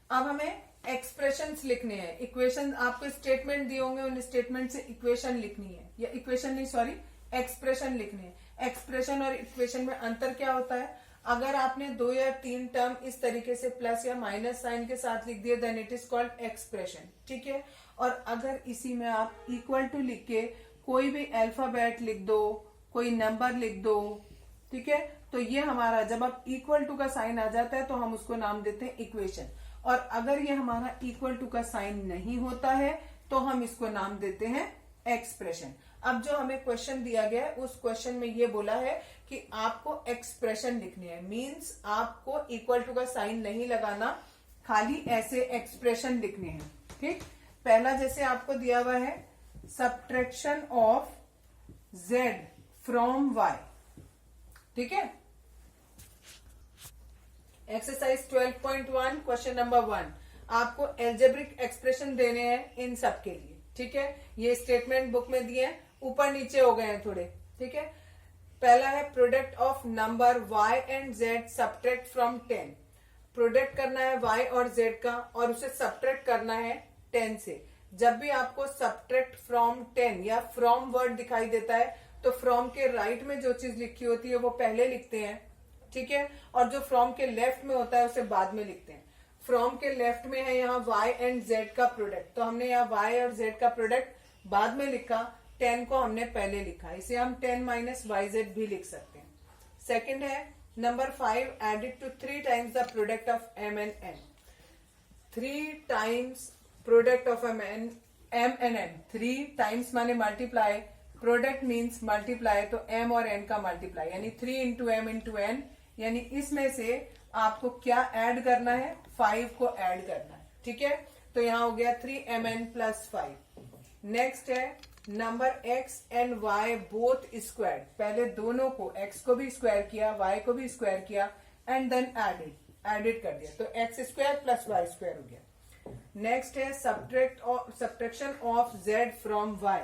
अब हमें एक्सप्रेशंस लिखने हैं। इक्वेशन आपको स्टेटमेंट दिए होंगे, उन स्टेटमेंट से इक्वेशन लिखनी है, या इक्वेशन नहीं सॉरी एक्सप्रेशन लिखनी है। एक्सप्रेशन और इक्वेशन में अंतर क्या होता है? अगर आपने 2 या 3 टर्म इस तरीके से प्लस या माइनस साइन के साथ लिख दिए then it is called expression, ठीक है। और अगर इसी में आप इक्वल टू लिख के कोई भी अल्फाबेट लिख दो, कोई नंबर लिख दो, ठीक है, तो ये हमारा जब आप इक्वल टू का साइन आ जाता है तो हम उसको नाम देते हैं इक्वेशन। और अगर ये हमारा इक्वल टू का साइन नहीं होता है तो हम इसको नाम देते हैं एक्सप्रेशन। अब जो हमें क्वेश्चन दिया गया है उस क्वेश्चन में ये बोला है कि आपको एक्सप्रेशन लिखनी है, मींस आपको इक्वल टू का साइन नहीं लगाना, खाली ऐसे एक्सप्रेशन लिखने हैं, ठीक। पहला जैसे आपको दिया हुआ है subtraction of z from y, ठीक है। एक्सरसाइज 12.1 क्वेश्चन नंबर 1 आपको एल्जेब्रिक एक्सप्रेशन देने हैं इन सब के लिए, ठीक है। ये स्टेटमेंट बुक में दिए हैं, ऊपर नीचे हो गए हैं थोड़े, ठीक है। पहला है product of number y and z subtract from 10। Product करना है y और z का और उसे सब्ट्रैक्ट करना है 10 से। जब भी आपको सब्ट्रैक्ट फ्रॉम 10 या फ्रॉम वर्ड दिखाई देता है तो फ्रॉम के राइट में जो चीज लिखी होती है वो पहले लिखते हैं, ठीक है, और जो फ्रॉम के लेफ्ट में होता है उसे बाद में लिखते हैं। फ्रॉम के लेफ्ट में है यहाँ y एंड z का प्रोडक्ट, तो हमने यहाँ y और z का प्रोडक्ट बाद में लिखा, 10 को हमने पहले लिखा, इसे हम 10 माइनस yz भी लिख सकते हैं। सेकंड है number 5 added to 3 times the product of m and n। 3 times product of m and n, 3 times माने मल्टीप्लाई, प्रोडक्ट मीन्स मल्टीप्लाई, तो m और n का मल्टीप्लाई यानी 3 इंटू एम इंटू एन, यानी इसमें से आपको क्या ऐड करना है? 5 को ऐड करना है, ठीक है। तो यहां हो गया 3mn प्लस 5। नेक्स्ट है number x and y both square, पहले दोनों को x को भी स्क्वायर किया y को भी स्क्वायर किया एंड देन एडेड कर दिया, तो x square plus y square हो गया। नेक्स्ट है subtraction of z from y।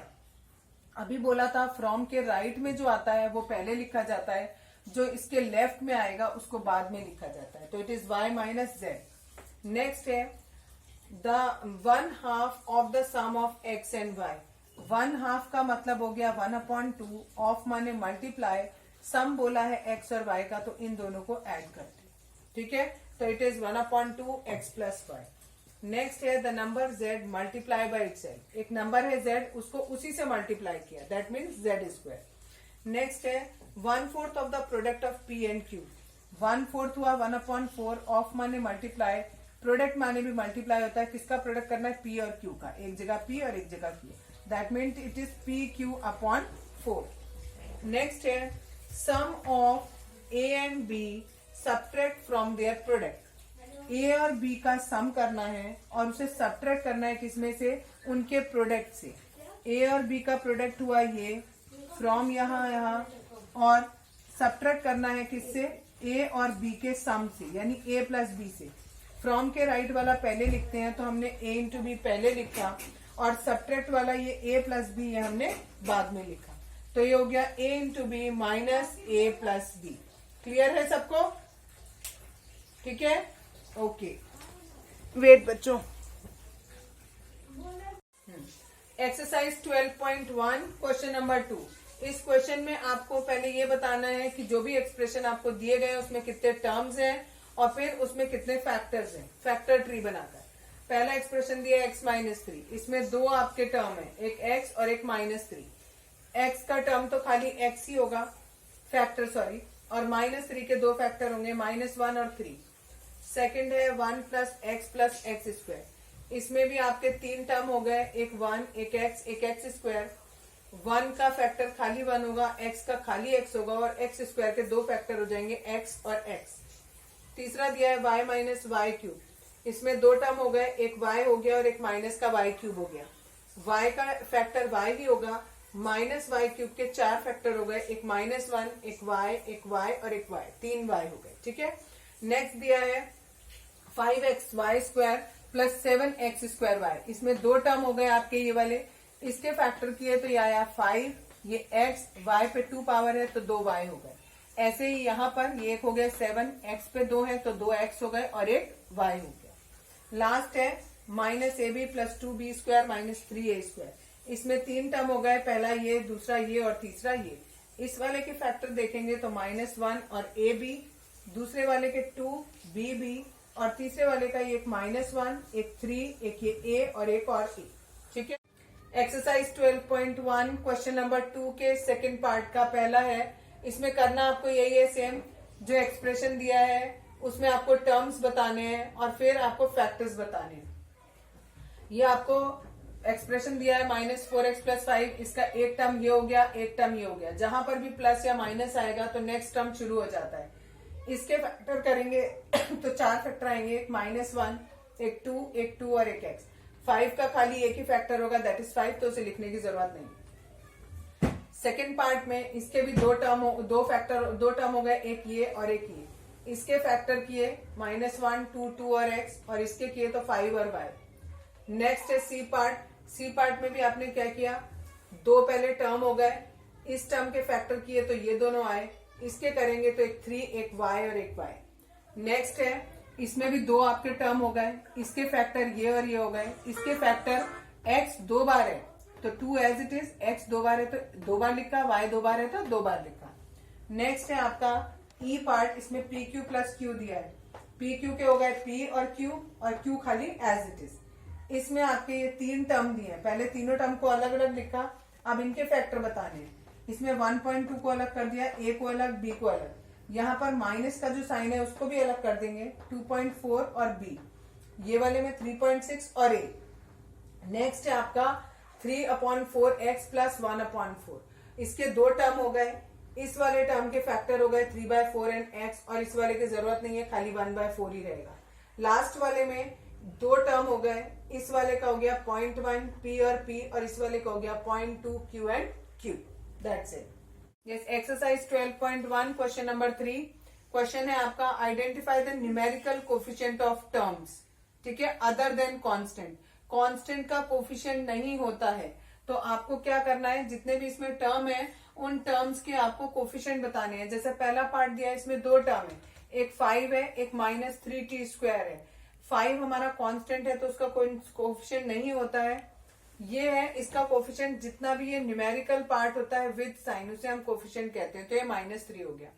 अभी बोला था फ्रॉम के राइट में जो आता है वो पहले लिखा जाता है, जो इसके लेफ्ट में आएगा उसको बाद में लिखा जाता है, तो it is y minus z। Next है the 1/2 of the sum of x and y। 1/2 का मतलब हो गया 1/2, ऑफ माने मल्टीप्लाई, सम बोला है x और y का, तो इन दोनों को ऐड करते हैं, ठीक है, तो it is 1/2 x plus y। Next है the number z multiply by itself. एक नंबर है z, उसको उसी से मल्टीप्लाई किया, that means z square. Next है 1/4 of the product of p and q। 1/4 हुआ 1/4, ऑफ माने मल्टीप्लाई, प्रोडक्ट माने भी मल्टीप्लाई होता है, किसका प्रोडक्ट करना है? p और q का, एक जगह p और एक जगह q, that means it is pq upon 4। Next है sum of a and b subtract from their product. A और बी का सम करना है और उसे सब्ट्रैक्ट करना है किसमें से? उनके प्रोडक्ट से। ए और बी का प्रोडक्ट हुआ ये, फ्रॉम यहाँ और सब्ट्रैक्ट करना है किससे? ए और बी के सम से, यानी ए प्लस बी से। फ्रॉम के राइट वाला पहले लिखते हैं, तो हमने ए इंटू बी पहले लिखा, और सब्ट्रैक्ट वाला ये ए प्लस बी ये हमने बाद में लिखा, तो ये हो गया ए इंटू बी माइनस ए प्लस बी। क्लियर है सबको? ठीक है, ओके। वेट बच्चों, एक्सरसाइज 12.1 क्वेश्चन नंबर 2। इस क्वेश्चन में आपको पहले ये बताना है कि जो भी एक्सप्रेशन आपको दिए गए हैं उसमें कितने टर्म्स हैं और फिर उसमें कितने फैक्टर्स हैं, फैक्टर ट्री बनाकर। पहला एक्सप्रेशन दिया x माइनस 3, इसमें दो आपके टर्म है, एक x और एक माइनस 3। x का टर्म तो खाली x ही होगा, फैक्टर सॉरी, और माइनस 3 के दो फैक्टर होंगे, -1 और 3। सेकंड है 1 प्लस एक्स स्क्वायर, इसमें भी आपके 3 टर्म हो गए, एक 1, एक एक्स स्क्वायर। 1 का फैक्टर खाली 1 होगा, x का खाली x होगा, और एक्स स्क्वायर के दो फैक्टर हो जाएंगे, x और x। तीसरा दिया है y माइनस वाई क्यूब, इसमें दो टर्म हो गए, एक y हो गया और एक माइनस का y क्यूब हो गया। y का फैक्टर y ही होगा, माइनस वाई क्यूब के 4 फैक्टर हो गए, एक -1, एक y और एक y, 3 y हो गए, ठीक है। नेक्स्ट दिया है 5x Y square plus 7x square Y, इसमें दो टर्म हो गए आपके ये वाले, इसके फैक्टर किए तो ये आया 5, ये x, y पे 2 पावर है तो 2 y हो गए। ऐसे ही यहाँ पर ये एक हो गया 7, x पे 2 है तो 2 x हो गए और एक y हो गया। लास्ट है minus A B plus 2b² minus 3a²। इसमें 3 टर्म हो गए, पहला ये, दूसरा ये और तीसरा ये। इस वाले के फैक्टर देखेंगे तो -1 और ab, दूसरे वाले के 2bb और तीसरे वाले का एक -1, एक 3, एक ये a और एक और a। ठीक है। एक्सरसाइज 12.1 क्वेश्चन नंबर 2 के सेकंड पार्ट का पहला है। इसमें करना आपको यही है, सेम जो एक्सप्रेशन दिया है उसमें आपको टर्म्स बताने हैं और फिर आपको फैक्टर्स बताने हैं। ये आपको एक्सप्रेशन दिया है -4x + 5, इसका एक टर्म ये हो गया, एक टर्म ये हो गया। जहां पर भी प्लस या माइनस आएगा तो नेक्स्ट टर्म शुरू हो जाता है। इसके फैक्टर करेंगे तो 4 फैक्टर आएंगे, एक -1, एक 2 और एक x। 5 का खाली एक ही फैक्टर होगा, दैट इज 5, तो उसे लिखने की जरूरत नहीं। सेकेंड पार्ट में इसके भी दो टर्म हो गए, एक ये और एक ये। इसके फैक्टर किए -1, 2 और x, और इसके किए तो 5 और y। नेक्स्ट है सी पार्ट। सी पार्ट में भी आपने क्या किया, दो पहले टर्म हो गए, इस टर्म के फैक्टर किए तो ये दोनों आए, इसके करेंगे तो एक 3, एक y और एक y। नेक्स्ट है इसमें भी दो आपके टर्म हो गए, इसके फैक्टर ये और ये हो गए, इसके फैक्टर x 2 बार है तो 2 एज इट इज, x 2 बार है तो 2 बार लिखा, y 2 बार है तो 2 बार लिखा। नेक्स्ट है आपका ई पार्ट। इसमें pq + q दिया है, pq के हो गए p और q, और q खाली एज इट इज। इसमें आपके ये 3 टर्म दिए हैं, पहले तीनों टर्म को अलग अलग लिखा, अब इनके फैक्टर बताने हैं। इसमें 1.2 को अलग कर दिया, a को अलग, b को अलग। यहाँ पर माइनस का जो साइन है उसको भी अलग कर देंगे, 2.4 और b। ये वाले में 3.6 और a। नेक्स्ट है आपका 3/4x + 1/4। इसके दो टर्म हो गए, इस वाले टर्म के फैक्टर हो गए 3/4 एंड x, और इस वाले की जरूरत नहीं है, खाली 1/4 ही रहेगा। लास्ट वाले में दो टर्म हो गए, इस वाले का हो गया 0.1 p और p, और इस वाले का हो गया 0.2 q and q। That's it. Yes, exercise 12.1 question number 3। Question है आपका identify the numerical coefficient of terms. ठीक है, अदर देन कांस्टेंट। कांस्टेंट का कोफिशिएंट नहीं होता है, तो आपको क्या करना है, जितने भी इसमें टर्म है उन टर्म्स के आपको कोफिशिएंट बताने हैं। जैसे पहला पार्ट दिया है, इसमें दो टर्म है, एक 5 है, एक -3t² है। 5 हमारा कांस्टेंट है तो उसका कोई कोफिशिएंट नहीं होता है। ये है इसका कोफिशिएंट, जितना भी ये न्यूमेरिकल पार्ट होता है विद साइन उसे हम कोफिशिएंट कहते हैं, तो ये -3 हो गया।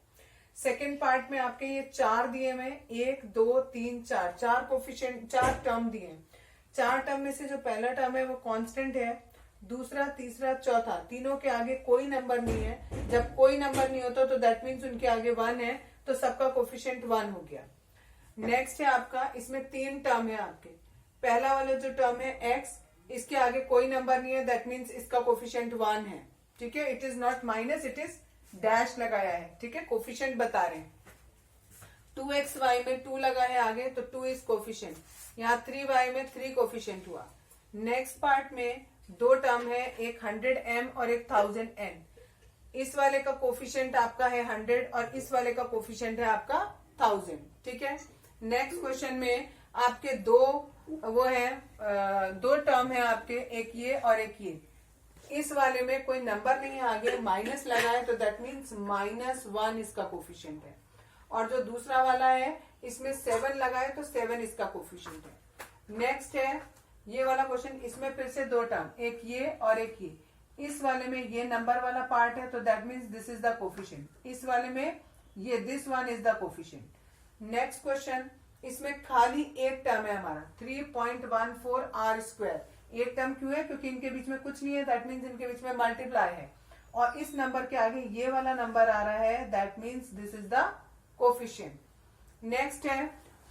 सेकेंड पार्ट में आपके ये 4 दिए हुए, 1 2 3 4, 4 कोफिशिएंट, 4 टर्म दिए। 4 टर्म में से जो पहला टर्म है वो कांस्टेंट है, दूसरा, तीसरा, चौथा, तीनों के आगे कोई नंबर नहीं है। जब कोई नंबर नहीं होता तो दैट मीन्स उनके आगे 1 है, तो सबका कोफिशिएंट 1 हो गया। नेक्स्ट है आपका, इसमें 3 टर्म है आपके। पहला वाला जो टर्म है x, इसके आगे कोई नंबर नहीं है, दैट मीन्स इसका कोफिशिएंट 1 है। ठीक है, it is not minus, it is dash लगाया है। ठीक है, कोफिशिएंट बता रहे हैं। 2xy में 2 लगा है आगे, तो 2 इज कोफिशिएंट। यहाँ 3y में 3 कोफिशिएंट हुआ। नेक्स्ट पार्ट में दो टर्म है, एक 100m और एक 1000n। इस वाले का कोफिशिएंट आपका है 100 और इस वाले का कोफिशिएंट है आपका 1000। ठीक है। नेक्स्ट क्वेश्चन में आपके दो टर्म है आपके, एक ये और एक ये। इस वाले में कोई नंबर नहीं है आगे, माइनस लगा है, तो दैट मीन्स -1 इसका कोफिशिएंट है। और जो दूसरा वाला है इसमें 7 लगा है, तो 7 इसका कोफिशिएंट है। नेक्स्ट है ये वाला क्वेश्चन, इसमें फिर से दो टर्म, एक ये और एक ये। इस वाले में ये नंबर वाला पार्ट है, तो that means this is the coefficient. इस वाले में ये this one is the coefficient. Next question, इसमें खाली एक टर्म है हमारा 3.14 r²। एक टर्म क्यों है, क्योंकि इनके बीच में कुछ नहीं है, दैट मीन्स इनके बीच में मल्टीप्लाई है, और इस नंबर के आगे ये वाला नंबर आ रहा है, that means this is the coefficient. Next है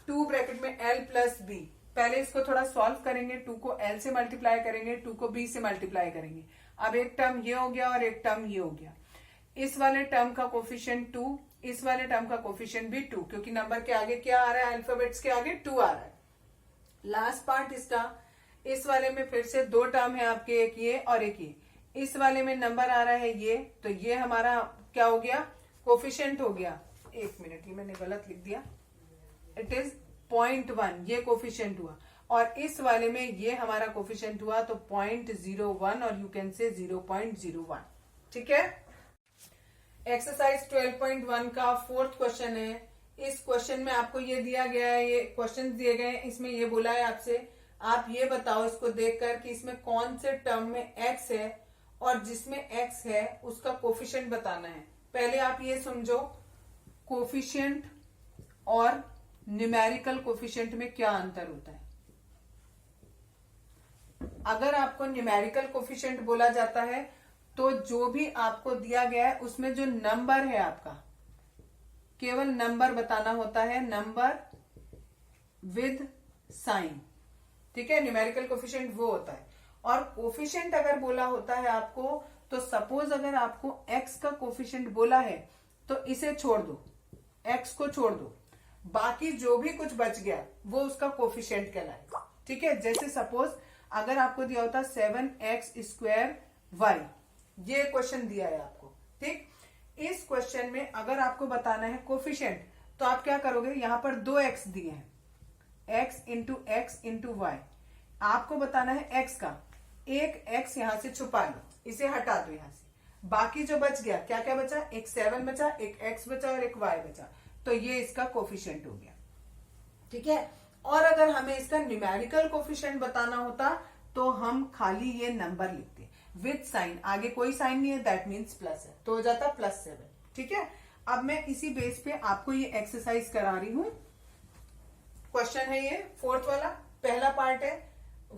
2 ब्रैकेट में l + b। पहले इसको थोड़ा सॉल्व करेंगे, 2 को l से मल्टीप्लाई करेंगे, 2 को b से मल्टीप्लाई करेंगे। अब एक टर्म ये हो गया और एक टर्म ये हो गया। इस वाले टर्म का कोफिशिएंट 2, इस वाले टर्म का कोफिशिएंट भी 2, क्योंकि नंबर के आगे क्या आ रहा है, अल्फाबेट्स के आगे 2 आ रहा है। लास्ट पार्ट इसका, इस वाले में फिर से दो टर्म है आपके, एक ये और एक ये। इस वाले में नंबर आ रहा है ये, तो ये हमारा क्या हो गया, कोफिशिएंट हो गया। एक मिनट, ये मैंने गलत लिख दिया, इट इज 0.1, ये कोफिशिएंट हुआ। और इस वाले में ये हमारा कोफिशिएंट हुआ, तो 0.01 और यू कैन से 0.01। ठीक है। एक्सरसाइज 12.1 का 4th क्वेश्चन है। इस क्वेश्चन में आपको ये दिया गया है, ये क्वेश्चन दिए गए हैं, इसमें ये बोला है आपसे आप ये बताओ इसको देखकर कि इसमें कौन से टर्म में x है और जिसमें x है उसका कोफिशिएंट बताना है। पहले आप ये समझो कोफिशिएंट और न्यूमेरिकल कोफिशिएंट में क्या अंतर होता है। अगर आपको न्यूमेरिकल कोफिशिएंट बोला जाता है तो जो भी आपको दिया गया है उसमें जो नंबर है आपका, केवल नंबर बताना होता है, नंबर विद साइन, ठीक है। न्यूमेरिकल कोफिशिएंट वो होता है। और कोफिशिएंट अगर बोला होता है आपको, तो सपोज अगर आपको x का कोफिशिएंट बोला है तो इसे छोड़ दो, x को छोड़ दो, बाकी जो भी कुछ बच गया वो उसका कोफिशिएंट कहलाएगा, ठीक है। जैसे सपोज अगर आपको दिया होता 7x² y, ये क्वेश्चन दिया है आपको, ठीक। इस क्वेश्चन में अगर आपको बताना है कोफिशिएंट तो आप क्या करोगे, यहां पर 2x दिए हैं, x इंटू वाई, आपको बताना है x का, एक x यहां से छुपा लो, इसे हटा दो यहां से, बाकी जो बच गया क्या क्या बचा, एक 7 बचा, एक x बचा और एक y बचा, तो ये इसका कोफिशिएंट हो गया, ठीक है। और अगर हमें इसका न्यूमेरिकल कोफिशिएंट बताना होता तो हम खाली ये नंबर लिखते विद साइन, आगे कोई साइन नहीं है, दैट मीन्स प्लस है, तो हो जाता +7, ठीक है। अब मैं इसी बेस पे आपको ये एक्सरसाइज करा रही हूं। क्वेश्चन है ये 4th वाला, पहला पार्ट है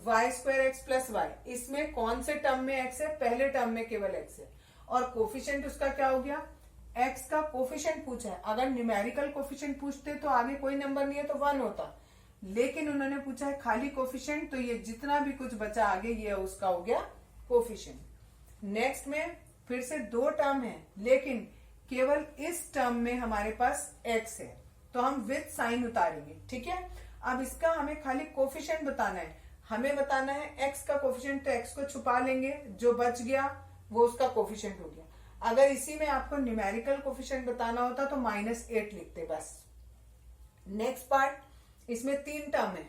y² x + y, इसमें कौन से टर्म में x है, पहले टर्म में केवल x है, और कोफिशिएंट उसका क्या हो गया, x का कोफिशिएंट पूछा है। अगर न्यूमेरिकल कोफिशिएंट पूछते तो आगे कोई नंबर नहीं है तो 1 होता, लेकिन उन्होंने पूछा है खाली कोफिशिएंट, तो ये जितना भी कुछ बचा आगे ये उसका हो गया कोफिशिएंट। नेक्स्ट में फिर से 2 टर्म है, लेकिन केवल इस टर्म में हमारे पास x है, तो हम विद साइन उतारेंगे, ठीक है। अब इसका हमें खाली कोफिशिएंट बताना है, हमें बताना है x का कोफिशिएंट, तो x को छुपा लेंगे, जो बच गया वो उसका कोफिशिएंट हो गया। अगर इसी में आपको न्यूमेरिकल कोफिशिएंट बताना होता तो -8 लिखते बस। नेक्स्ट पार्ट, इसमें 3 टर्म है,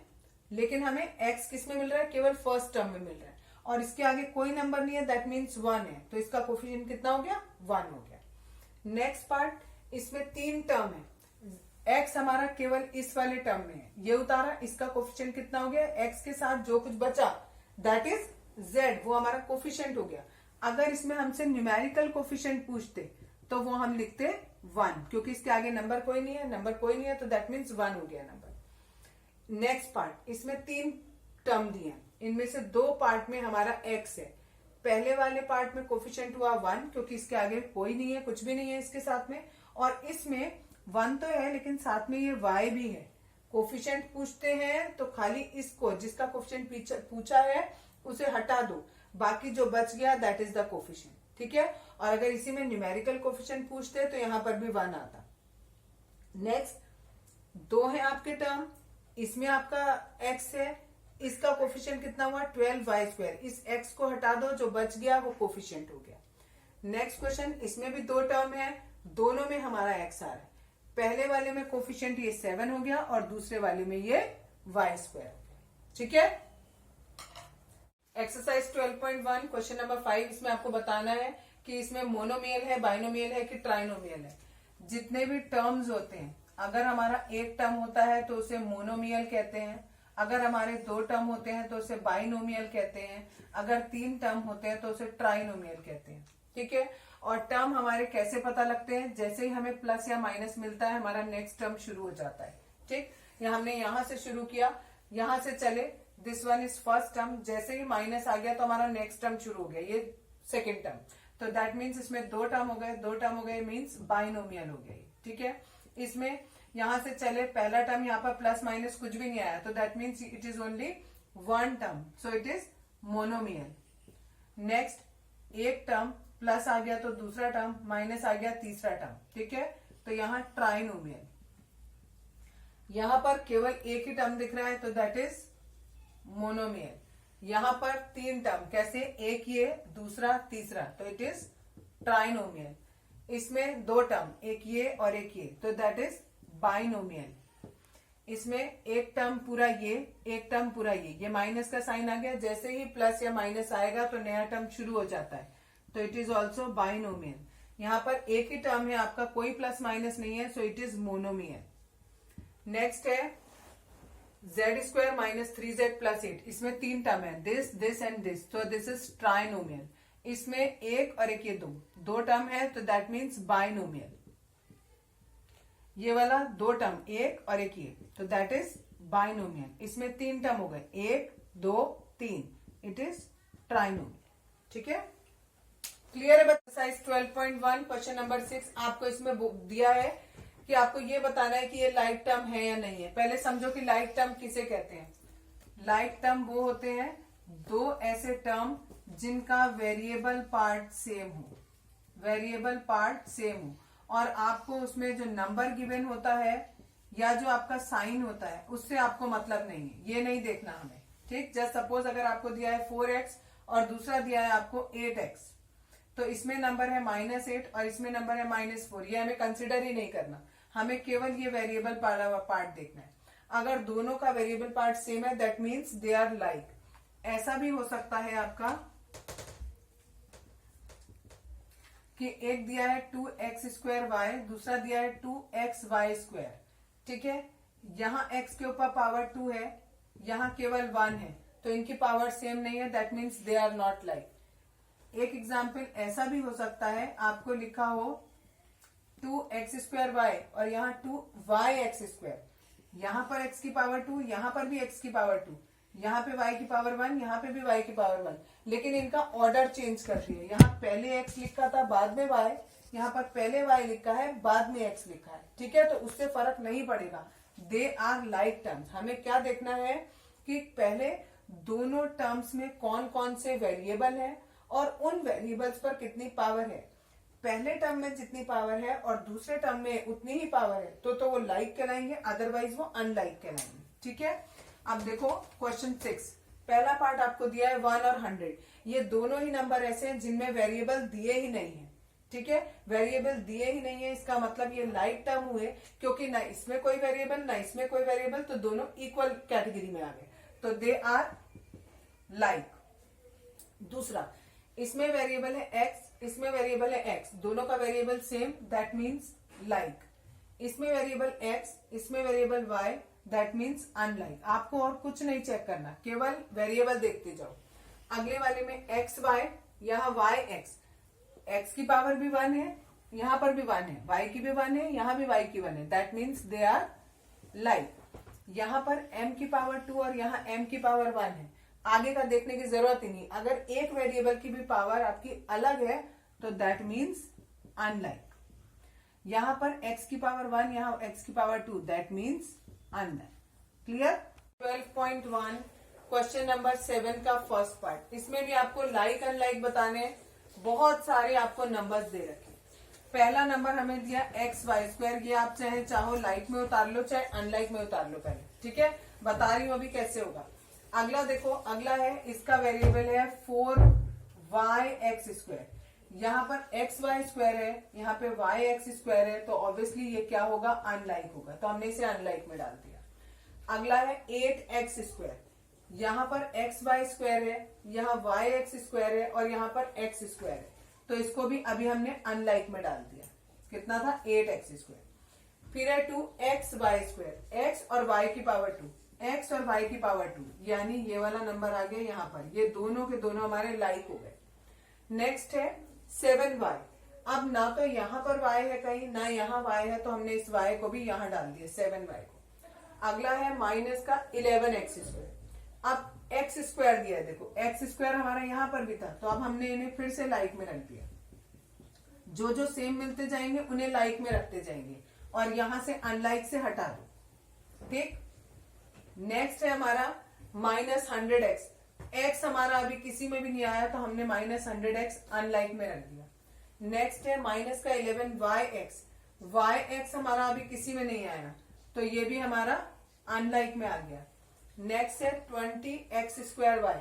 लेकिन हमें x किस में मिल रहा है, केवल फर्स्ट टर्म में मिल रहा है, और इसके आगे कोई नंबर नहीं है, दैट मीन्स 1 है, तो इसका कोफिशिएंट कितना हो गया, 1 हो गया। नेक्स्ट पार्ट, इसमें 3 टर्म है, x हमारा केवल इस वाले टर्म में है, ये उतारा, इसका कोफिशिएंट कितना हो गया, x के साथ जो कुछ बचा दैट इज z, वो हमारा कोफिशिएंट हो गया। अगर इसमें हमसे न्यूमेरिकल कोफिशिएंट पूछते तो वो हम लिखते 1, क्योंकि इसके आगे नंबर कोई नहीं है, नंबर कोई नहीं है, तो दैट मीन्स 1 हो गया नंबर। नेक्स्ट पार्ट, इसमें 3 टर्म दिए, इनमें से 2 पार्ट में हमारा x है, पहले वाले पार्ट में कोफिशिएंट हुआ 1, क्योंकि इसके आगे कोई नहीं है, कुछ भी नहीं है इसके साथ में, और इसमें 1 तो है लेकिन साथ में ये y भी है। कोफिशिएंट पूछते हैं तो खाली इसको, जिसका कोफिशिएंट पूछा है उसे हटा दो, बाकी जो बच गया दैट इज द कोफिशिएंट, ठीक है। और अगर इसी में न्यूमेरिकल कोफिशिएंट पूछते तो यहां पर भी 1 आता। नेक्स्ट 2 है आपके टर्म, इसमें आपका x है, इसका कोफिशिएंट कितना हुआ 12y², इस x को हटा दो, जो बच गया वो कोफिशिएंट हो गया। नेक्स्ट क्वेश्चन, इसमें भी 2 टर्म है, दोनों में हमारा x आ रहा है, पहले वाले में कोफिशिएंट ये 7 हो गया और दूसरे वाले में ये y² हो गया, ठीक है। एक्सरसाइज 12.1 क्वेश्चन नंबर 5, इसमें आपको बताना है कि इसमें मोनोमियल है, बाइनोमियल है कि ट्राइनोमियल है। जितने भी टर्म्स होते हैं, अगर हमारा एक टर्म होता है तो उसे मोनोमियल कहते हैं, अगर हमारे 2 टर्म होते हैं तो उसे बाइनोमियल कहते हैं, अगर 3 टर्म होते हैं तो उसे ट्राइनोमियल कहते हैं, ठीक है। और टर्म हमारे कैसे पता लगते हैं, जैसे ही हमें प्लस या माइनस मिलता है हमारा नेक्स्ट टर्म शुरू हो जाता है, ठीक। हमने यहां से शुरू किया, यहां से चले, this one is first term, जैसे ही माइनस आ गया तो हमारा नेक्स्ट टर्म शुरू हो गया, ये सेकेंड टर्म, तो दैट मीन्स इसमें 2 टर्म हो गए, 2 टर्म हो गए मीन्स बाइनोमियल हो गया, ठीक है। इसमें यहां से चले, पहला टर्म यहाँ पर प्लस माइनस कुछ भी नहीं आया, तो that means it is only 1 term, so it is monomial. Next एक टर्म प्लस आ गया तो दूसरा टर्म, माइनस आ गया तीसरा टर्म, ठीक है, तो यहाँ ट्राइनोमियल। यहां पर केवल एक ही टर्म दिख रहा है तो दैट इज मोनोमियल। यहां पर 3 टर्म, कैसे, एक ये, दूसरा, तीसरा, तो इट इज ट्राइनोमियल। इसमें 2 टर्म, एक ये और एक ये, तो दैट इज बाइनोमियल। इसमें एक टर्म पूरा ये, एक टर्म पूरा ये माइनस का साइन आ गया, जैसे ही प्लस या माइनस आएगा तो नया टर्म शुरू हो जाता है, तो इट इज ऑल्सो बाइनोमियल। यहाँ पर एक ही टर्म है आपका, कोई प्लस माइनस नहीं है, so it is monomial, next है z square minus 3z plus 8, इसमें 3 टर्म है, दिस एंड दिस, तो दिस इज ट्राइनोमियल। इसमें एक और एक ये दो टर्म है, तो दैट मीन्स बाइनोमियल। ये वाला 2 टर्म, एक और एक ये, तो दैट इज बाइनोमियल। इसमें 3 टर्म हो गए, 1 2 3, इट इज ट्राइनोमियल। ठीक है, क्लियर है? एक्सरसाइज 12.1 क्वेश्चन नंबर 6 आपको इसमें दिया है कि आपको ये बताना है कि ये लाइक टर्म है या नहीं है। पहले समझो कि लाइक टर्म किसे कहते हैं। लाइक टर्म वो होते हैं दो ऐसे टर्म जिनका वेरिएबल पार्ट सेम हो, वेरिएबल पार्ट सेम हो, और आपको उसमें जो नंबर गिवन होता है या जो आपका साइन होता है उससे आपको मतलब नहीं है, ये नहीं देखना हमें। ठीक, जस्ट सपोज अगर आपको दिया है 4x और दूसरा दिया है आपको 8x, तो इसमें नंबर है -8 और इसमें नंबर है -4, ये हमें कंसिडर ही नहीं करना, हमें केवल ये वेरिएबल पार्ट देखना है। अगर दोनों का वेरिएबल पार्ट सेम है that means they are like. ऐसा भी हो सकता है आपका कि एक दिया है 2x²y, दूसरा दिया है 2xy²। ठीक है, यहाँ x के ऊपर पावर 2 है, यहाँ केवल 1 है, तो इनकी पावर सेम नहीं है, that means they are not like. एक एग्जाम्पल ऐसा भी हो सकता है, आपको लिखा हो 2x² और यहाँ 2yx², यहाँ पर x की पावर 2, यहाँ पर भी x की पावर 2, यहाँ पे y की पावर 1, यहाँ पे भी y की पावर 1, लेकिन इनका ऑर्डर चेंज कर रही है। यहाँ पहले x लिखा था बाद में y, यहाँ पर पहले y लिखा है बाद में x लिखा है। ठीक है, तो उससे फर्क नहीं पड़ेगा, दे आर लाइक टर्म्स। हमें क्या देखना है कि पहले दोनों टर्म्स में कौन कौन से वेरिएबल है और उन वेरिएबल्स पर कितनी पावर है। पहले टर्म में जितनी पावर है और दूसरे टर्म में उतनी ही पावर है तो वो लाइक कहलाएंगे, अदरवाइज वो अनलाइक कहलाएंगे। ठीक है, अब देखो क्वेश्चन 6, पहला पार्ट आपको दिया है 1 और 100। ये दोनों ही नंबर ऐसे हैं जिनमें वेरिएबल दिए ही नहीं है। ठीक है, वेरिएबल दिए ही नहीं है, इसका मतलब ये लाइक टर्म हुए, क्योंकि ना इसमें कोई वेरिएबल ना इसमें कोई वेरिएबल, तो दोनों इक्वल कैटेगरी में आ गए, तो दे आर लाइक। दूसरा, इसमें वेरिएबल है x, इसमें वेरिएबल है x, दोनों का variable same, that means like. इसमें वेरिएबल x, इसमें variable y, that means unlike. आपको और कुछ नहीं चेक करना, केवल वेरिएबल देखते जाओ। अगले वाले में x y, यहाँ y x की पावर भी 1 है, यहाँ पर भी 1 है, y की भी 1 है, यहाँ भी y की 1 है, that means they are like. यहाँ पर m की पावर 2 और यहाँ m की पावर 1 है, आगे का देखने की जरूरत ही नहीं। अगर एक वेरिएबल की भी पावर आपकी अलग है तो दैट मीन्स अनलाइक। यहाँ पर x की पावर 1, यहाँ x की power 2, that means unlike. Clear? 12.1 question number 7 का फर्स्ट पार्ट, इसमें भी आपको लाइक अनलाइक बताने, बहुत सारे आपको नंबर्स दे रखे। पहला नंबर हमें दिया xy², ये आप चाहे चाहो लाइक में उतार लो चाहे अनलाइक में उतार लो पहले। ठीक है, बता रही हूं अभी कैसे होगा। अगला देखो, अगला है इसका वेरिएबल है 4yx², यहाँ पर xy² है, यहाँ पे yx² है, तो ऑब्वियसली ये क्या होगा, अनलाइक होगा, तो हमने इसे अनलाइक में डाल दिया। अगला है 8x², यहाँ पर xy² है, यहाँ yx² है और यहाँ पर x² है, तो इसको भी अभी हमने अनलाइक में डाल दिया। कितना था, 8x²। फिर है 2xy², x और y की पावर 2, x और y की पावर 2, यानी ये वाला नंबर आ गया यहाँ पर, ये दोनों के दोनों हमारे लाइक हो गए। नेक्स्ट है 7y, अब ना तो यहाँ पर y है कहीं ना यहाँ y है, तो हमने इस y को भी यहाँ डाल दिया, 7y को। अगला है माइनस का 11x², अब x² दिया है, देखो x² हमारा यहाँ पर भी था, तो अब हमने इन्हें फिर से लाइक में रख दिया। जो जो सेम मिलते जाएंगे उन्हें लाइक में रखते जाएंगे और यहां से अनलाइक से हटा दो। ठीक, नेक्स्ट है हमारा -100x, x हमारा अभी किसी में भी नहीं आया, तो हमने -100x अनलाइक में रख दिया। नेक्स्ट है माइनस का 11yx, yx हमारा अभी किसी में नहीं आया, तो ये भी हमारा अनलाइक में आ गया। नेक्स्ट है 20x²y,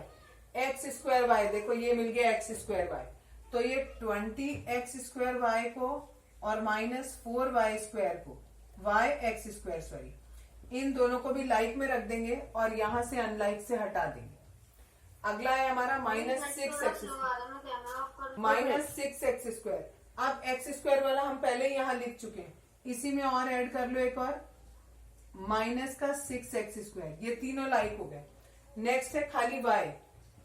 x²y, देखो ये मिल गया x²y, तो ये 20x²y को और -4y² को, yx² सॉरी, इन दोनों को भी लाइक में रख देंगे और यहां से अनलाइक से हटा देंगे। अगला है हमारा -6x²। अब x² वाला हम पहले ही यहां लिख चुके हैं, इसी में और ऐड कर लो एक और माइनस का 6x², ये तीनों लाइक हो गए। नेक्स्ट है खाली y,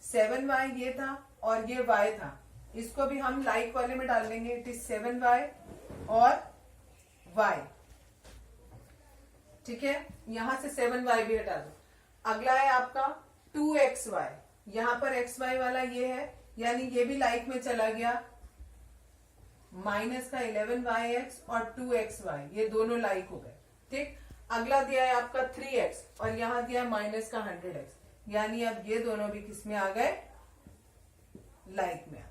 7y ये था और ये y था, इसको भी हम लाइक वाले में डाल लेंगे। इट इज 7y और y, ठीक है। यहां से 7y भी हटा दो। अगला है आपका 2xy, यहां पर xy वाला ये है, यानी ये भी लाइक में चला गया। माइनस का 11yx और 2xy, ये दोनों लाइक हो गए, ठीक। अगला दिया है आपका 3x और यहां दिया माइनस का 100x, यानी अब ये दोनों भी किसमें आ गए, लाइक में।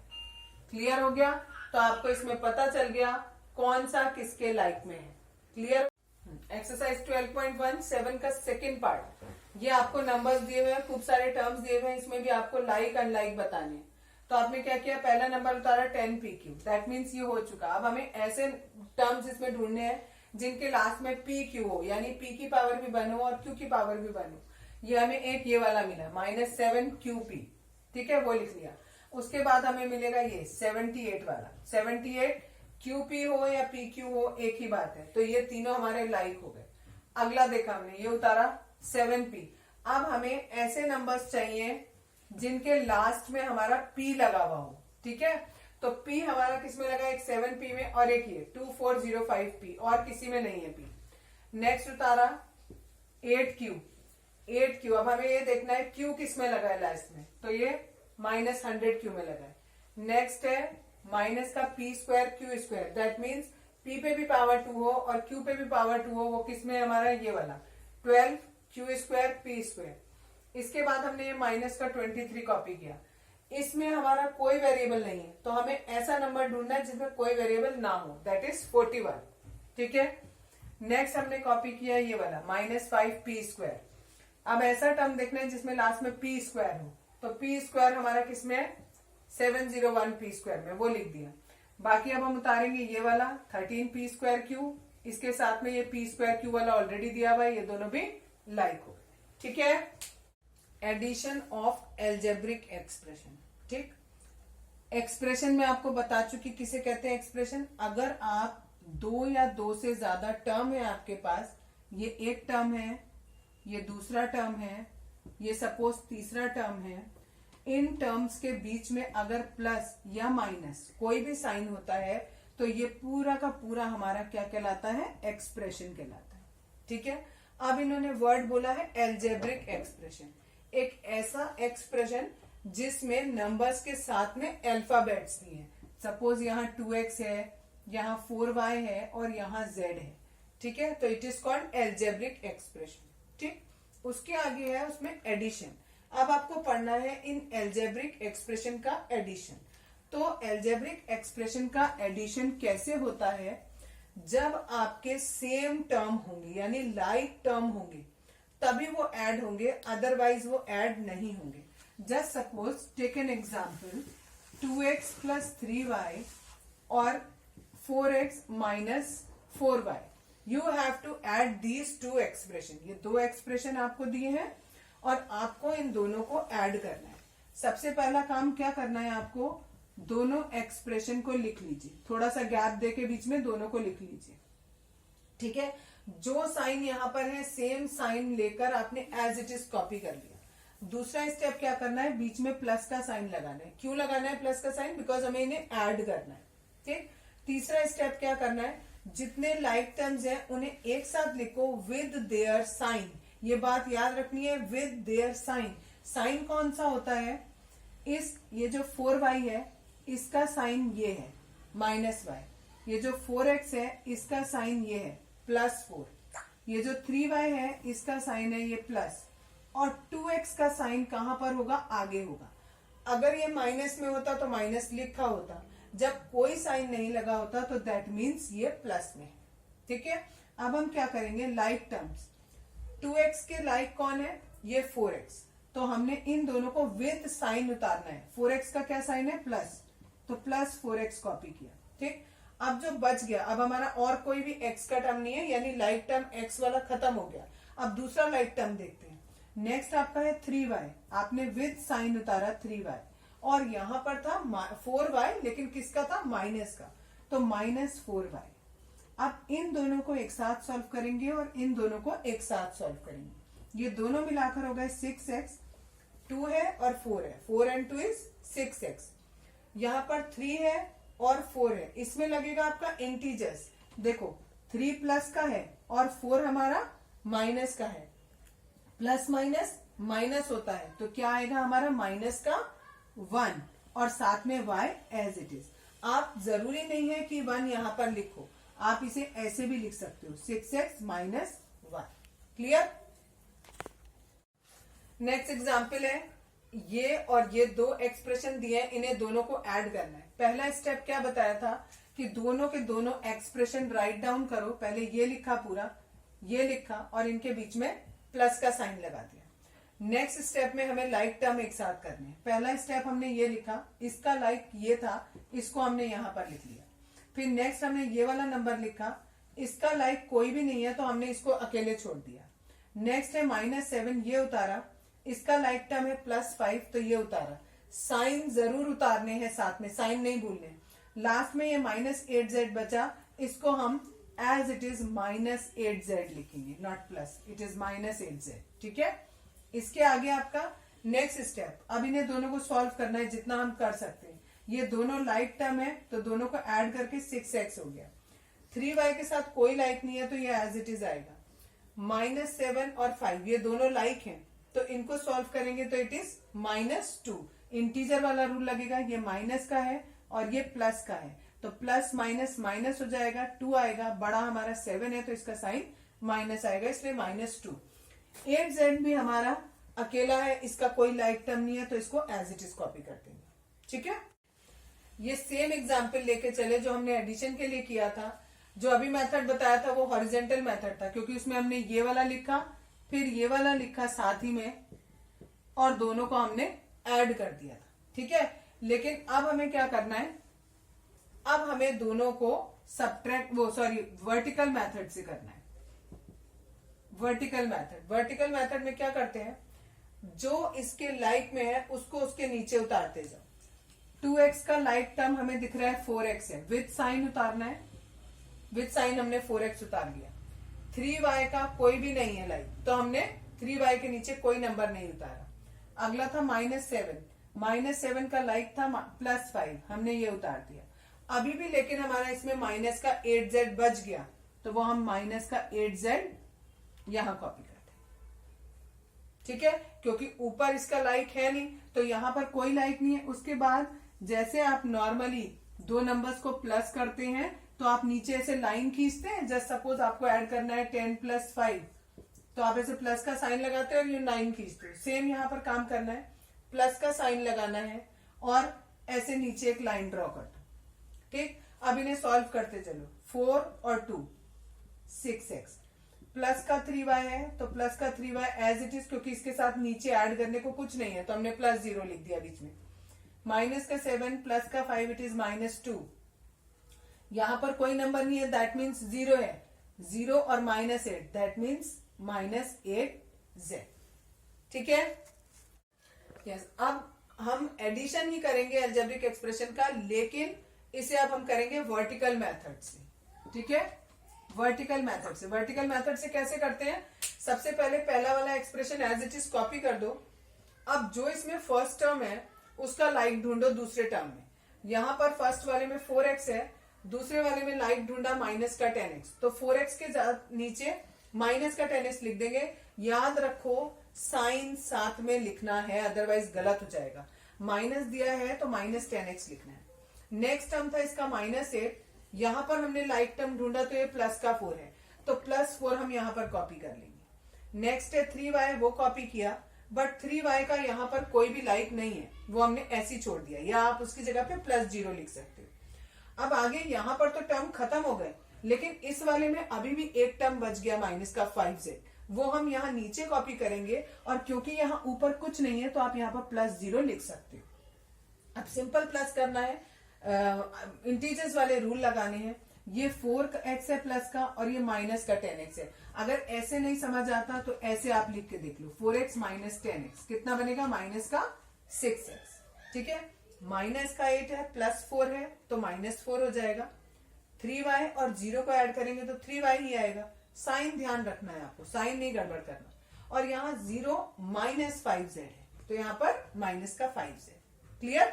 क्लियर हो गया? तो आपको इसमें पता चल गया कौन सा किसके लाइक में है। क्लियर? एक्सरसाइज 12.1 7 का सेकंड पार्ट, ये आपको नंबर्स दिए हुए हैं, खूब सारे टर्म्स दिए हुए हैं, इसमें भी आपको लाइक अनलाइक बताने हैं। तो आपने क्या किया, पहला नंबर उतारा 10pq, दैट मीन्स ये हो चुका। अब हमें ऐसे टर्म्स इसमें ढूंढने हैं जिनके लास्ट में pq हो, यानी p की पावर भी 1 हो और q की पावर भी 1 हो। ये हमें एक ये वाला मिला -7qp, ठीक है, वो लिख लिया। उसके बाद हमें मिलेगा ये 78 वाला, 78 QP हो या PQ हो एक ही बात है, तो ये तीनों हमारे लाइक हो गए। अगला देखा हमने, ये उतारा 7P। अब हमें ऐसे नंबर्स चाहिए जिनके लास्ट में हमारा P लगा हुआ हो, ठीक है। तो P हमारा किसमें लगा, एक 7P में और एक ये 2405P, और किसी में नहीं है P। नेक्स्ट उतारा 8Q, 8Q। अब हमें ये देखना है Q किसमें लगा है लास्ट में, तो ये -100Q में लगा है। नेक्स्ट है माइनस का p²q², दैट मीन्स p पे भी पावर 2 हो और q पे भी पावर 2 हो, वो किसमें हमारा ये वाला 12q² p²। इसके बाद हमने ये माइनस का 23 कॉपी किया, इसमें हमारा कोई वेरिएबल नहीं है, तो हमें ऐसा नंबर ढूंढना है जिसमें कोई वेरिएबल ना हो, दैट इज 41, ठीक है। नेक्स्ट हमने कॉपी किया ये वाला -5p²। अब ऐसा टर्म देखना है जिसमें लास्ट में p² हो, तो p² हमारा किसमें है, 701p² में, वो लिख दिया। बाकी अब हम उतारेंगे ये वाला 13p²q, इसके साथ में ये p²q वाला ऑलरेडी दिया हुआ है, ये दोनों भी लाइक हो, ठीक है। एडिशन ऑफ एल्जेब्रिक एक्सप्रेशन, ठीक। एक्सप्रेशन में आपको बता चुकी किसे कहते हैं एक्सप्रेशन, अगर आप दो या दो से ज्यादा टर्म है आपके पास, ये एक टर्म है, ये दूसरा टर्म है, ये सपोज तीसरा टर्म है, इन टर्म्स के बीच में अगर प्लस या माइनस कोई भी साइन होता है तो ये पूरा का पूरा हमारा क्या कहलाता है, एक्सप्रेशन कहलाता है, ठीक है। अब इन्होंने वर्ड बोला है एल्जेब्रिक एक्सप्रेशन, एक ऐसा एक्सप्रेशन जिसमें नंबर्स के साथ में अल्फाबेट्स दिए हैं। सपोज यहाँ 2x है, यहाँ 4y है और यहाँ z है, ठीक है, तो it is called algebraic expression, ठीक। उसके आगे है उसमें एडिशन। अब आपको पढ़ना है इन एल्जेब्रिक एक्सप्रेशन का एडिशन। तो एल्जेब्रिक एक्सप्रेशन का एडिशन कैसे होता है, जब आपके सेम टर्म होंगे यानी लाइक टर्म होंगे तभी वो ऐड होंगे, अदरवाइज वो ऐड नहीं होंगे। Just suppose take an example, 2x + 3y और 4x - 4y, you have to add these two expression. ये दो एक्सप्रेशन आपको दिए हैं और आपको इन दोनों को ऐड करना है। सबसे पहला काम क्या करना है, आपको दोनों एक्सप्रेशन को लिख लीजिए, थोड़ा सा गैप दे के बीच में दोनों को लिख लीजिए, ठीक है। जो साइन यहाँ पर है सेम साइन लेकर आपने एज इट इज कॉपी कर लिया। दूसरा स्टेप क्या करना है, बीच में प्लस का साइन लगाना है। क्यों लगाना है प्लस का साइन, बिकॉज हमें इन्हें ऐड करना है, ठीक। तीसरा स्टेप क्या करना है, जितने लाइक टर्म्स हैं उन्हें एक साथ लिखो विद देयर साइन। ये बात याद रखनी है, विद देयर साइन। साइन कौन सा होता है, ये जो 4y है इसका साइन ये है -y, ये जो 4x है इसका साइन ये है +4, ये जो 3y है इसका साइन है ये प्लस, और 2x का साइन कहां पर होगा, आगे होगा। अगर ये माइनस में होता तो माइनस लिखा होता, जब कोई साइन नहीं लगा होता तो दैट मीन्स ये प्लस में है, ठीक है। अब हम क्या करेंगे, लाइक टर्म्स, 2x के लाइक कौन है, ये 4x, तो हमने इन दोनों को विद साइन उतारना है। 4x का क्या साइन है, प्लस, तो +4x कॉपी किया, ठीक। अब जो बच गया, अब हमारा और कोई भी x का टर्म नहीं है, यानी लाइक टर्म x वाला खत्म हो गया। अब दूसरा लाइक टर्म देखते हैं। नेक्स्ट आपका है 3y, आपने विद साइन उतारा 3y, और यहां पर था 4y लेकिन किसका था, माइनस का, तो -4y। अब इन दोनों को एक साथ सॉल्व करेंगे और इन दोनों को एक साथ सॉल्व करेंगे। ये दोनों मिलाकर हो गए 6x, 2 है और 4 है, 4 and 2 is 6x। यहाँ पर 3 है और 4 है, इसमें लगेगा आपका इंटीजर्स। देखो 3 प्लस का है और 4 हमारा माइनस का है, प्लस माइनस माइनस होता है तो क्या आएगा हमारा माइनस का 1 और साथ में y एज इट इज। आप जरूरी नहीं है कि 1 यहां पर लिखो, आप इसे ऐसे भी लिख सकते हो 6x minus 1। Clear. Next example है, ये और ये दो एक्सप्रेशन दिए हैं, इन्हें दोनों को ऐड करना है। पहला स्टेप क्या बताया था कि दोनों के दोनों एक्सप्रेशन राइट डाउन करो। पहले ये लिखा पूरा, ये लिखा और इनके बीच में प्लस का साइन लगा दिया। नेक्स्ट स्टेप में हमें लाइक टर्म एक साथ करने हैं। पहला स्टेप हमने ये लिखा, इसका लाइक ये था, इसको हमने यहां पर लिख लिया। फिर नेक्स्ट हमने ये वाला नंबर लिखा, इसका लाइक कोई भी नहीं है तो हमने इसको अकेले छोड़ दिया। नेक्स्ट है -7, ये उतारा, इसका लाइक टर्म है +5 तो ये उतारा। साइन जरूर उतारने हैं साथ में, साइन नहीं भूलने। लास्ट में ये -8z बचा, इसको हम एज इट इज -8z लिखेंगे, not plus, it is -8z। ठीक है। इसके आगे आपका नेक्स्ट स्टेप, अब इन्हें दोनों को सॉल्व करना है जितना हम कर सकते हैं। ये दोनों लाइक टर्म है तो दोनों को ऐड करके 6x हो गया। 3y के साथ कोई लाइक नहीं है तो ये एज इट इज आएगा। -7 और 5 ये दोनों लाइक हैं तो इनको सॉल्व करेंगे तो इट इज -2। इंटीजर वाला रूल लगेगा, ये माइनस का है और ये प्लस का है तो प्लस माइनस माइनस हो जाएगा, 2 आएगा। बड़ा हमारा 7 है तो इसका साइन माइनस आएगा, इसलिए -2। 8z भी हमारा अकेला है, इसका कोई लाइक टर्म नहीं है तो इसको एज इट इज कॉपी कर देंगे। ठीक है। ये सेम एग्जाम्पल लेके चले जो हमने एडिशन के लिए किया था। जो अभी मेथड बताया था वो हॉरिजेंटल मेथड था, क्योंकि उसमें हमने ये वाला लिखा फिर ये वाला लिखा साथ ही में और दोनों को हमने ऐड कर दिया था। ठीक है। लेकिन अब हमें क्या करना है, अब हमें दोनों को सब्ट्रैक्ट वर्टिकल मेथड से करना है। वर्टिकल मेथड में क्या करते हैं, जो इसके लाइक में है उसको उसके नीचे उतारते जाओ। 2x का लाइक टर्म हमें दिख रहा है 4x है, विद साइन उतारना है, विद साइन हमने 4x उतार लिया। 3y का कोई भी नहीं है लाइक तो हमने 3y के नीचे कोई नंबर नहीं उतारा। अगला था -7 का लाइक था +5, हमने ये उतार दिया। अभी भी लेकिन हमारा इसमें माइनस का 8z बच गया तो वो हम माइनस का 8z यहां कॉपी करते हैं। ठीक है। क्योंकि ऊपर इसका लाइक है नहीं तो यहां पर कोई लाइक नहीं है। उसके बाद जैसे आप नॉर्मली दो नंबर्स को प्लस करते हैं तो आप नीचे ऐसे लाइन खींचते हैं। जस्ट सपोज आपको ऐड करना है 10 + 5 तो आप ऐसे प्लस का साइन लगाते हो और ये 9 खींचते हो। सेम यहां पर काम करना है, प्लस का साइन लगाना है और ऐसे नीचे एक लाइन ड्रॉ कर दो। ठीक। अब इन्हें सॉल्व करते चलो। 4 और 2 6x, प्लस का 3y है तो प्लस का 3y एज इट इज, क्योंकि इसके साथ नीचे ऐड करने को कुछ नहीं है तो हमने +0 लिख दिया बीच में। माइनस का 7 प्लस का 5 इट इज -2। यहां पर कोई नंबर नहीं है दैट मीन्स 0 है, 0 और -8 दैट मीन्स -8z। ठीक है। यस। अब हम एडिशन ही करेंगे अलजेब्रिक एक्सप्रेशन का, लेकिन इसे अब हम करेंगे वर्टिकल मेथड से। ठीक है। वर्टिकल मेथड से कैसे करते हैं, सबसे पहले पहला वाला expression as it is copy कर दो। अब जो इसमें फर्स्ट टर्म है उसका लाइक ढूंढो दूसरे टर्म में। यहां पर फर्स्ट वाले में 4x है, दूसरे वाले में लाइक ढूंढा माइनस का 10x, तो 4x के नीचे माइनस का 10x लिख देंगे। याद रखो साइन साथ में लिखना है, अदरवाइज गलत हो जाएगा। माइनस दिया है तो -10x लिखना है। नेक्स्ट टर्म था इसका -8, यहां पर हमने लाइक टर्म ढूंढा तो ये प्लस का 4 है तो +4 हम यहां पर कॉपी कर लेंगे। नेक्स्ट है 3y, वो कॉपी किया बट 3y का यहां पर कोई भी लाइक नहीं है, वो हमने ऐसे ही छोड़ दिया, या आप उसकी जगह पे +0 लिख सकते हो। अब आगे यहां पर तो टर्म खत्म हो गए, लेकिन इस वाले में अभी भी एक टर्म बच गया माइनस का 5z, वो हम यहाँ नीचे कॉपी करेंगे और क्योंकि यहाँ ऊपर कुछ नहीं है तो आप यहाँ पर +0 लिख सकते हो। अब सिंपल प्लस करना है, इंटीजर्स वाले रूल लगाने हैं। ये 4x है प्लस का और ये माइनस का 10x है। अगर ऐसे नहीं समझ आता तो ऐसे आप लिख के देख लो, 4x - 10x कितना बनेगा, माइनस का 6x। ठीक है। माइनस का 8 है, +4 है तो -4 हो जाएगा। 3y और 0 को ऐड करेंगे तो 3y ही आएगा। साइन ध्यान रखना है आपको, साइन नहीं गड़बड़ करना। और यहाँ 0 माइनस 5z है, तो यहाँ पर माइनस का 5z। Clear?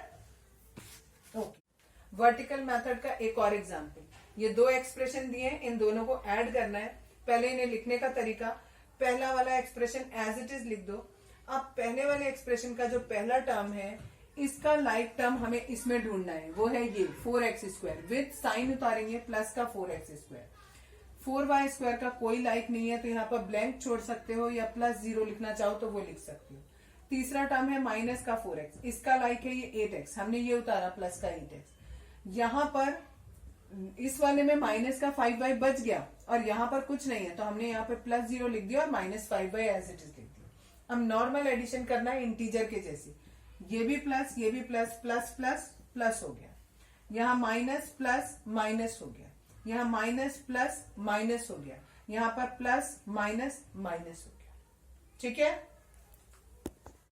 Okay. Vertical method का एक और एग्जाम्पल, ये दो एक्सप्रेशन दिए हैं, इन दोनों को ऐड करना है। पहले इन्हें लिखने का तरीका, पहला वाला एक्सप्रेशन एज इट इज लिख दो। अब पहले वाले एक्सप्रेशन का जो पहला टर्म है, इसका लाइक टर्म हमें इसमें ढूंढना है, वो है ये 4x² विद साइन उतारेंगे प्लस का 4x²। 4y² का कोई लाइक नहीं है, तो यहाँ पर ब्लैंक छोड़ सकते हो या +0 लिखना चाहो तो वो लिख सकते हो। तीसरा टर्म है माइनस का 4x, इसका लाइक है ये 8x, हमने ये उतारा प्लस का 8x। यहाँ पर इस वाले में माइनस का 5y बच गया और यहाँ पर कुछ नहीं है, तो हमने यहाँ पे +0 लिख दिया और -5y एज इट इज लिख दिया। अब नॉर्मल एडिशन करना है इंटीजर के जैसे, ये भी प्लस, ये भी प्लस, प्लस प्लस प्लस हो गया, यहाँ माइनस प्लस माइनस हो गया, यहाँ माइनस प्लस माइनस हो गया, यहाँ पर प्लस माइनस माइनस हो गया। ठीक है?